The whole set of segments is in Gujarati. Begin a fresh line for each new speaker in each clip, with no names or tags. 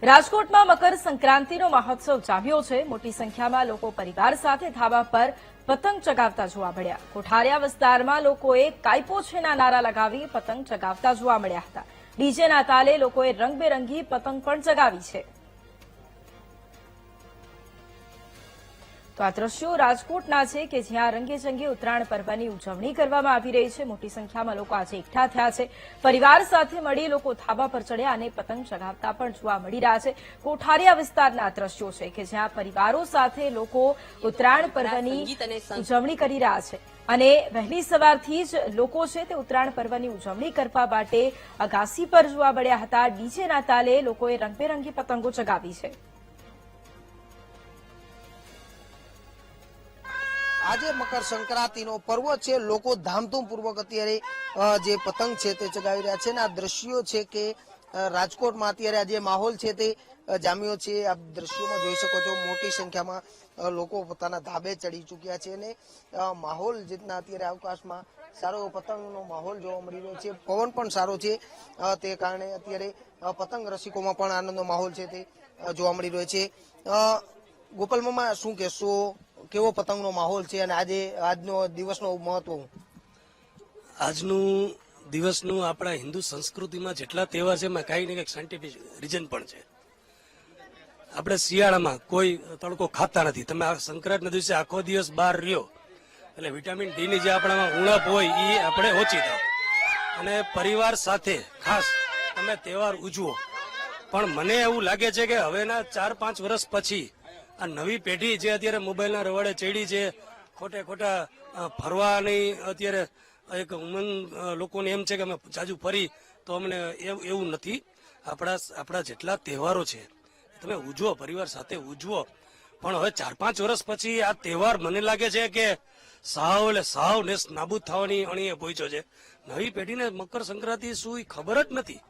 રાજકોટમાં મકર સંક્રાંતિનો મહોત્સવ જામ્યો છે। મોટી સંખ્યામાં લોકો પરિવાર સાથે ધાબા પર પતંગ ચગાવતા જોવા મળ્યા। કોઠારિયા વિસ્તારમાં લોકોએ કાયપો છેના નારા લગાવી પતંગ ચગાવતા જોવા મળ્યા હતા। ડીજેના તાલે લોકોએ રંગબેરંગી પતંગ પણ ચગાવી છે। તો આ દ્રશ્યો રાજકોટના છે કે જ્યાં રંગેચંગે ઉત્તરાયણ પર્વની ઉજવણી કરવામાં આવી રહી છે। મોટી સંખ્યામાં લોકો આજે એકઠા થયા છે। પરિવાર સાથે મળી લોકો ધાબા પર ચડ્યા અને પતંગ ચગાવતા પણ જોવા મળી રહ્યા છે। કોઠારિયા વિસ્તારના દ્રશ્યો છે કે જ્યાં પરિવારો સાથે લોકો ઉત્તરાયણ પર્વની ઉજવણી કરી રહ્યા છે અને વહેલી સવારથી જ લોકો છે તે ઉત્તરાયણ પર્વની ઉજવણી કરવા માટે અગાસી પર જોવા મળ્યા હતા। ડીજેના તાલે લોકોએ રંગબેરંગી પતંગો ચગાવી છે।
આજે મકર સંક્રાંતિનો પર્વ છે। લોકો ધામધૂમપૂર્વક અત્યારે જે પતંગ છે તે ચગાવી રહ્યા છે અને આ દ્રશ્યો છે કે રાજકોટમાં અત્યારે આ જે માહોલ છે તે જામ્યો છે। આપ દ્રશ્યોમાં જોઈ શકો છો મોટી સંખ્યામાં લોકો પોતાના ધાબે ચડી ચૂક્યા છે અને માહોલ જેટના અત્યારે અવકાશમાં સારો પતંગનો માહોલ જોવા મળી રહ્યો છે। પવન પણ સારો છે તે કારણે અત્યારે પતંગ રસિકોમાં પણ આનંદનો માહોલ છે તે જોવા મળી રહ્યો છે। ગોપાલ મામા શું કહેશો, કેવો પતંગનો માહોલ છે અને આજનો દિવસનો મહત્વ?
આજનું દિવસનું આપણા હિન્દુ સંસ્કૃતિમાં જેટલા તહેવાર છે એમાં કંઈક ને કંઈક સાયન્ટિફિક રીઝન પણ છે। આપણે શિયાળામાં કોઈ તડકો ખાતા નથી। તમે આ સંક્રાંતના દિવસે આખો દિવસ બહાર રહ્યો એટલે વિટામિન ડી ની જે આપણામાં ઉણપ હોય એ આપણે ઓછી થાય અને પરિવાર સાથે ખાસ તમે તહેવાર ઉજવો। પણ મને એવું લાગે છે કે હવેના 4-5 વર્ષ પછી આ નવી પેઢી જે અત્યારે મોબાઈલના રવાડે ચડી છે, ખોટા ફરવાની અત્યારે એક ઉમંગ લોકોને એમ છે કે અમે જાજુ ફરી તો અમને એવું નથી। આપણા જેટલા તહેવારો છે તમે ઉજવો, પરિવાર સાથે ઉજવો। પણ હવે 4-5 વર્ષ પછી આ તહેવાર મને લાગે છે કે સાવ નાબૂદ થવાની અણીએ પહોંચ્યો છે। નવી પેઢીને મકર સંક્રાંતિ શું એ ખબર જ નથી।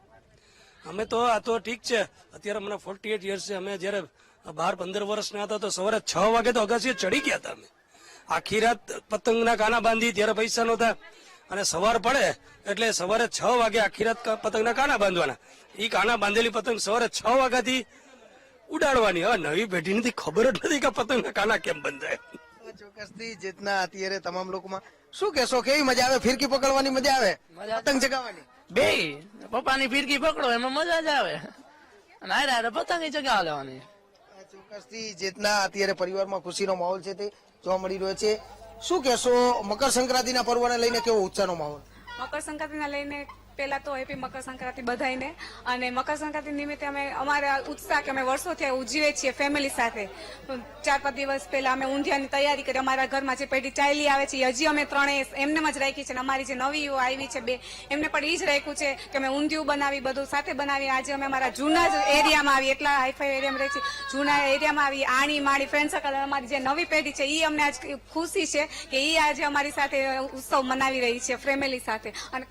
અમે તો આ તો ઠીક છે, અત્યારે મને 48 યર્સ છે। અમે જયારે 12-15 વર્ષના હતા તો સવારે 6 વાગે તો અગાસીએ ચડી ગયા હતા। અમે આખી રાત પતંગના કાના બાંધી, ત્યારે પૈસા નહોતા અને સવાર પડે એટલે સવારે 6 વાગે આખી રાત પતંગના કાના બાંધવાના। એ કાના બાંધેલી પતંગ સવારે 6 વાગ્યાથી ઉડાડવાની। હવે નવી પેઢીને ખબર જ નથી કે પતંગના કાના કેમ બંધાય।
ચોક્કસથી જેતના અત્યારે તમામ લોકોમાં શું કહેશો, કેવી મજા આવે? ફિરકી પકડવાની મજા આવે, પતંગ ચગાવવાની
બે પપ્પાની ફિરકી પકડો એમાં મજા જ આવે અને હારે પતંગ ચગાવ લેવાની।
ચોક્કસથી જેતના અત્યારે પરિવારમાં ખુશીનો માહોલ છે તે જોવા મળી રહ્યો છે। શું કહેશો, મકર સંક્રાંતિના પર્વને લઈને કેવો ઉત્સાહનો માહોલ?
મકર સંક્રાંતિના લઈને પહેલા તો હેપી મકર સંક્રાંતિ બધાઈને। અને મકર સંક્રાંતિ નિમિત્તે અમે અમારા ઉત્સાહ કે અમે વર્ષોથી ઉજવીએ છીએ ફેમિલી સાથે। 4-5 દિવસ પહેલા અમે ઊંધિયાની તૈયારી કરી। અમારા ઘરમાં જે પેઢી ચાલી આવે છે હજી અમે ત્રણેય એમને જ રાખી છે અને અમારી જે નવીઓ આવી છે 2 એમને પણ એ જ રાખ્યું છે કે અમે ઊંધિયું બનાવી, બધું સાથે બનાવી। આજે અમે અમારા જૂના જ એરિયામાં આવી, એટલા હાઈફાઈ એરિયામાં રહી છીએ, જૂના એરિયામાં આવી, આણી માળી ફ્રેન્ડ સર્કલ અમારી જે નવી પેઢી છે એ અમને આજ ખુશી છે કે એ આજે અમારી સાથે ઉત્સવ મનાવી રહી છે ફેમિલી સાથે। અને